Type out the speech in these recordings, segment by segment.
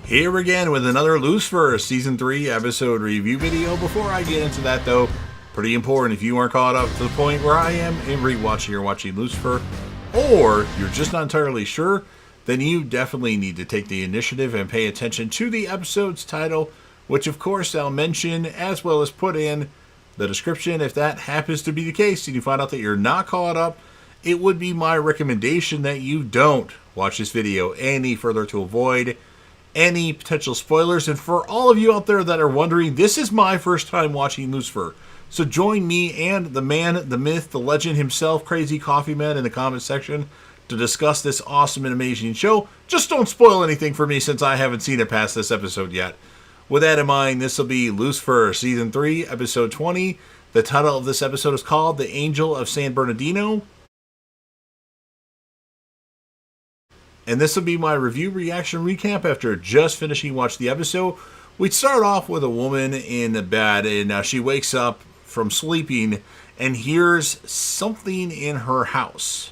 Here again with another Lucifer Season 3 episode review video. Before I get into that though, pretty important, if you aren't caught up to the point where I am in rewatching or watching Lucifer, or you're just not entirely sure, then you definitely need to take the initiative and pay attention to the episode's title, which of course I'll mention as well as put in the description. If that happens to be the case and you find out that you're not caught up, it would be my recommendation that you don't watch this video any further to avoid any potential spoilers. And for all of you out there that are wondering, this is my first time watching Lucifer. So join me and the man, the myth, the legend himself, Crazy Coffee Man, in the comment section to discuss this awesome and amazing show. Just don't spoil anything for me since I haven't seen it past this episode yet. With that in mind, this will be Lucifer Season 3, Episode 20. The title of this episode is called The Angel of San Bernardino. And this will be my review, reaction, recap after just finishing watching the episode. We'd start off with a woman in the bed, and she wakes up from sleeping and hears something in her house.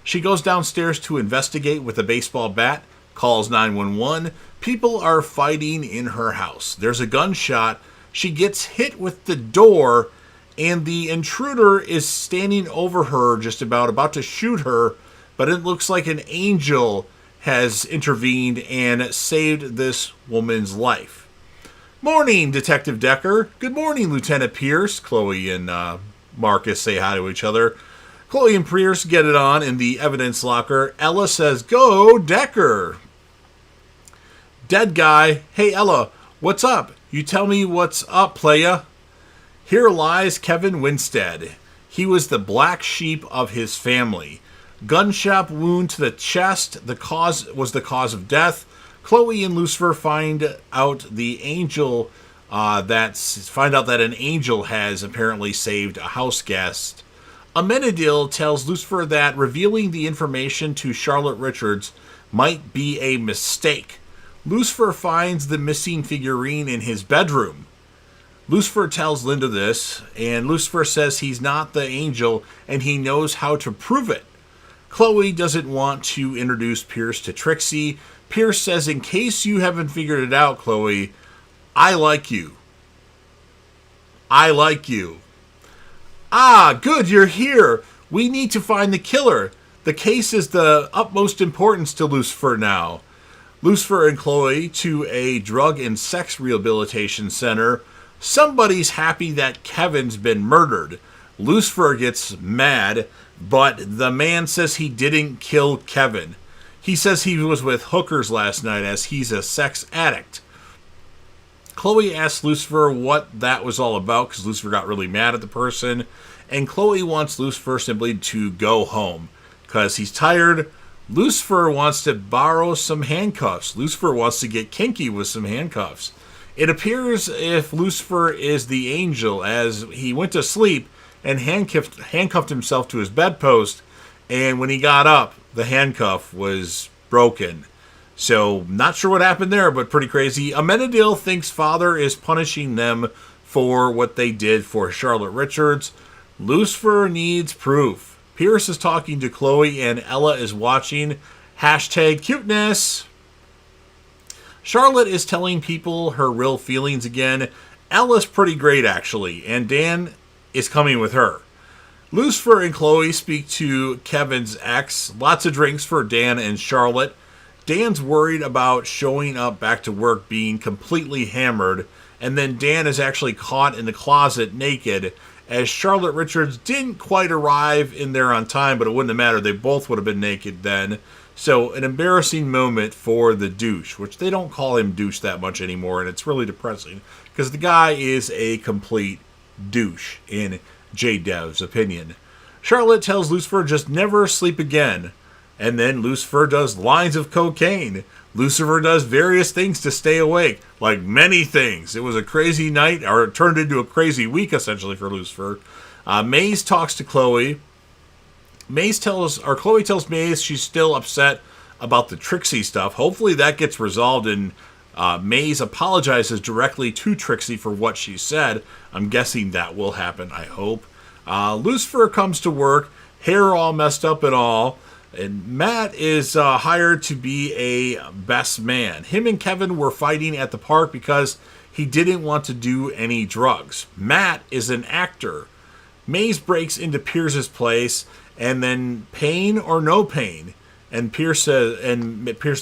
She goes downstairs to investigate with a baseball bat, calls 911. People are fighting in her house. There's a gunshot. She gets hit with the door, and the intruder is standing over her, just about to shoot her, but it looks like an angel has intervened and saved this woman's life. Morning, Detective Decker. Good morning, Lieutenant Pierce. Chloe and Marcus say hi to each other. Chloe and Pierce get it on in the evidence locker. Ella says, "Go, Decker." Dead guy. "Hey, Ella, what's up? You tell me what's up, playa." "Here lies Kevin Winstead. He was the black sheep of his family. Gunshot wound to the chest. The cause was the cause of death." Chloe and Lucifer find out that an angel has apparently saved a house guest. Amenadiel tells Lucifer that revealing the information to Charlotte Richards might be a mistake. Lucifer finds the missing figurine in his bedroom. Lucifer tells Linda this, and Lucifer says he's not the angel and he knows how to prove it. Chloe doesn't want to introduce Pierce to Trixie. Pierce says, "In case you haven't figured it out, Chloe, I like you. I like you." "Ah, good, you're here. We need to find the killer. The case is the utmost importance to Lucifer now." Lucifer and Chloe to a drug and sex rehabilitation center. Somebody's happy that Kevin's been murdered. Lucifer gets mad, but the man says he didn't kill Kevin. He says he was with hookers last night as he's a sex addict. Chloe asks Lucifer what that was all about because Lucifer got really mad at the person, and Chloe wants Lucifer simply to go home because he's tired. Lucifer wants to borrow some handcuffs. Lucifer wants to get kinky with some handcuffs. It appears if Lucifer is the angel, as he went to sleep and handcuffed himself to his bedpost, and when he got up, the handcuff was broken. So, not sure what happened there, but pretty crazy. Amenadiel thinks Father is punishing them for what they did for Charlotte Richards. Lucifer needs proof. Pierce is talking to Chloe, and Ella is watching. #cuteness. Charlotte is telling people her real feelings again. Ella's pretty great, actually, and Dan is coming with her. Lucifer and Chloe speak to Kevin's ex. Lots of drinks for Dan and Charlotte. Dan's worried about showing up back to work being completely hammered, and then Dan is actually caught in the closet naked, as Charlotte Richards didn't quite arrive in there on time, but it wouldn't have mattered. They both would have been naked then. So an embarrassing moment for the douche, which they don't call him douche that much anymore, and it's really depressing because the guy is a complete douche in J-Dev's opinion. Charlotte tells Lucifer just never sleep again, and then Lucifer does lines of cocaine. Lucifer does various things to stay awake, like many things. It was a crazy night, or it turned into a crazy week essentially for Lucifer. Maze talks to Chloe. Chloe tells Maze she's still upset about the Trixie stuff. Hopefully that gets resolved and Maze apologizes directly to Trixie for what she said. I'm guessing that will happen, I hope. Lucifer comes to work, hair all messed up and all. And Matt is hired to be a best man. Him and Kevin were fighting at the park because he didn't want to do any drugs. Matt is an actor. Maze breaks into Pierce's place, and then pain or no pain. And Pierce says,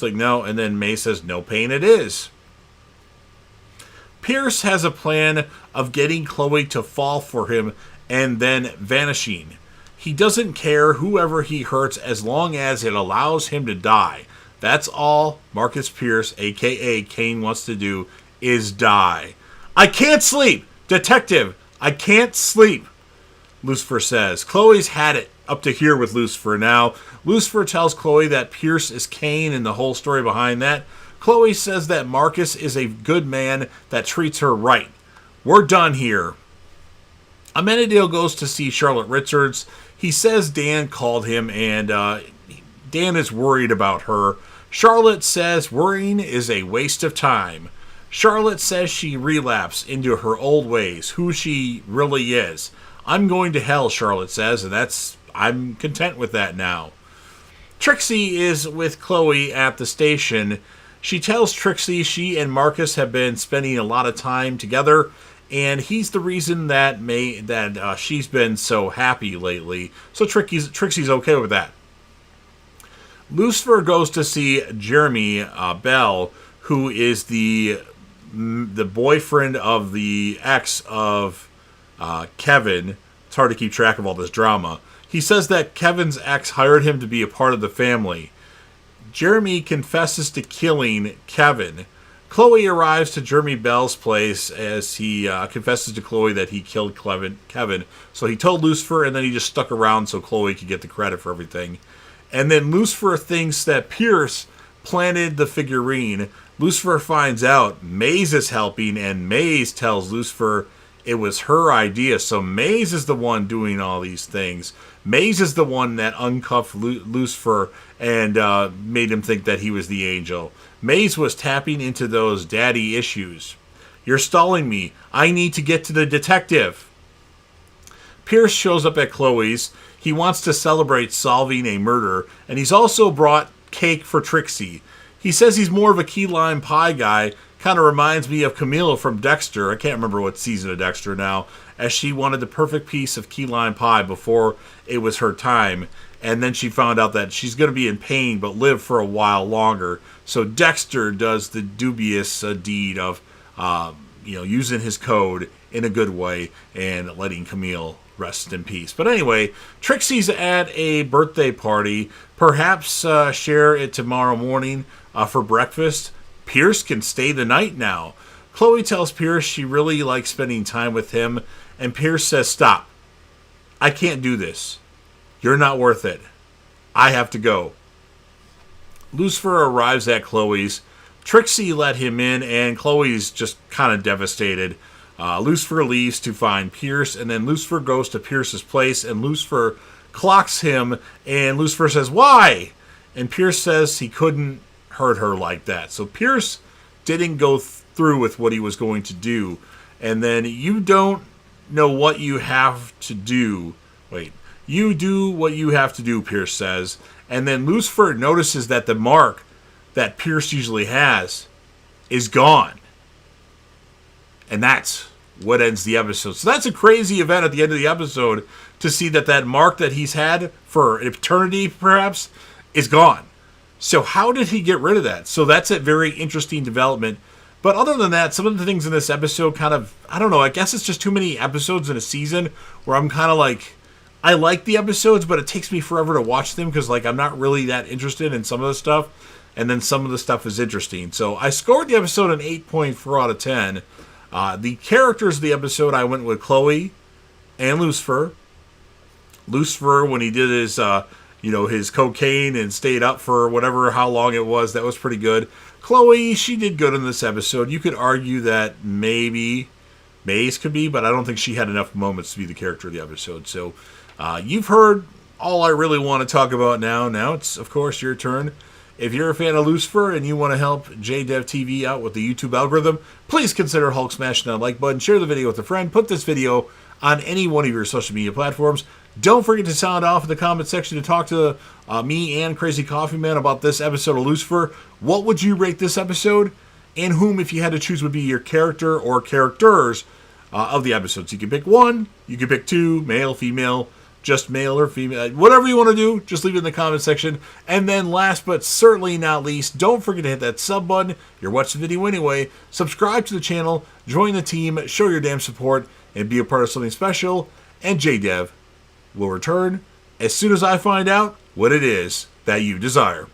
like, no, and then Maze says, no pain it is. Pierce has a plan of getting Chloe to fall for him and then vanishing. He doesn't care whoever he hurts as long as it allows him to die. That's all Marcus Pierce, a.k.a. Kane, wants to do, is die. I can't sleep! Detective, I can't sleep, Lucifer says. Chloe's had it up to here with Lucifer now. Lucifer tells Chloe that Pierce is Kane and the whole story behind that. Chloe says that Marcus is a good man that treats her right. We're done here. Amenadiel goes to see Charlotte Richards. He says Dan called him, and Dan is worried about her. Charlotte says worrying is a waste of time. Charlotte says she relapsed into her old ways, who she really is. I'm going to hell, Charlotte says, and I'm content with that now. Trixie is with Chloe at the station. She tells Trixie she and Marcus have been spending a lot of time together, and he's the reason that she's been so happy lately. So Trixie's okay with that. Lucifer goes to see Jeremy Bell, who is the boyfriend of the ex of Kevin. It's hard to keep track of all this drama. He says that Kevin's ex hired him to be a part of the family. Jeremy confesses to killing Kevin. Chloe arrives to Jeremy Bell's place as he confesses to Chloe that he killed Kevin. So he told Lucifer, and then he just stuck around so Chloe could get the credit for everything. And then Lucifer thinks that Pierce planted the figurine. Lucifer finds out Maze is helping, and Maze tells Lucifer it was her idea. So Maze is the one doing all these things. Maze is the one that uncuffed Lucifer and made him think that he was the angel. Maze was tapping into those daddy issues. You're stalling me. I need to get to the detective. Pierce shows up at Chloe's. He wants to celebrate solving a murder, and he's also brought cake for Trixie. He says he's more of a key lime pie guy. Kind of reminds me of Camilla from Dexter. I can't remember what season of Dexter now, as she wanted the perfect piece of key lime pie before it was her time. And then she found out that she's going to be in pain but live for a while longer. So Dexter does the dubious deed of using his code in a good way and letting Camille rest in peace. But anyway, Trixie's at a birthday party. Perhaps share it tomorrow morning for breakfast. Pierce can stay the night now. Chloe tells Pierce she really likes spending time with him, and Pierce says, stop. I can't do this. You're not worth it. I have to go. Lucifer arrives at Chloe's. Trixie let him in, and Chloe's just kind of devastated. Lucifer leaves to find Pierce, and then Lucifer goes to Pierce's place, and Lucifer clocks him, and Lucifer says, why? And Pierce says he couldn't hurt her like that. So Pierce didn't go through with what he was going to do. And then you don't know what you have to do. Wait. You do what you have to do, Pierce says. And then Lucifer notices that the mark that Pierce usually has is gone. And that's what ends the episode. So that's a crazy event at the end of the episode to see that mark that he's had for eternity, perhaps, is gone. So how did he get rid of that? So that's a very interesting development. But other than that, some of the things in this episode kind of, I don't know, I guess it's just too many episodes in a season where I'm kind of like, I like the episodes, but it takes me forever to watch them because, like, I'm not really that interested in some of the stuff. And then some of the stuff is interesting. So I scored the episode an 8.4 out of 10. The characters of the episode, I went with Chloe and Lucifer. Lucifer, when he did his, his cocaine and stayed up for how long it was, that was pretty good. Chloe, she did good in this episode. You could argue that maybe Maze could be, but I don't think she had enough moments to be the character of the episode. So you've heard all I really want to talk about now. Now it's, of course, your turn. If you're a fan of Lucifer and you want to help JDev TV out with the YouTube algorithm, please consider Hulk smashing that like button, share the video with a friend, put this video on any one of your social media platforms. Don't forget to sound off in the comment section to talk to me and Crazy Coffee Man about this episode of Lucifer. What would you rate this episode? And whom, if you had to choose, would be your character or characters of the episodes? You can pick one, you can pick two, male, female, just male or female, whatever you want to do, just leave it in the comment section. And then last but certainly not least, don't forget to hit that sub button. You're watching the video anyway. Subscribe to the channel, join the team, show your damn support, and be a part of something special. And JDev will return as soon as I find out what it is that you desire.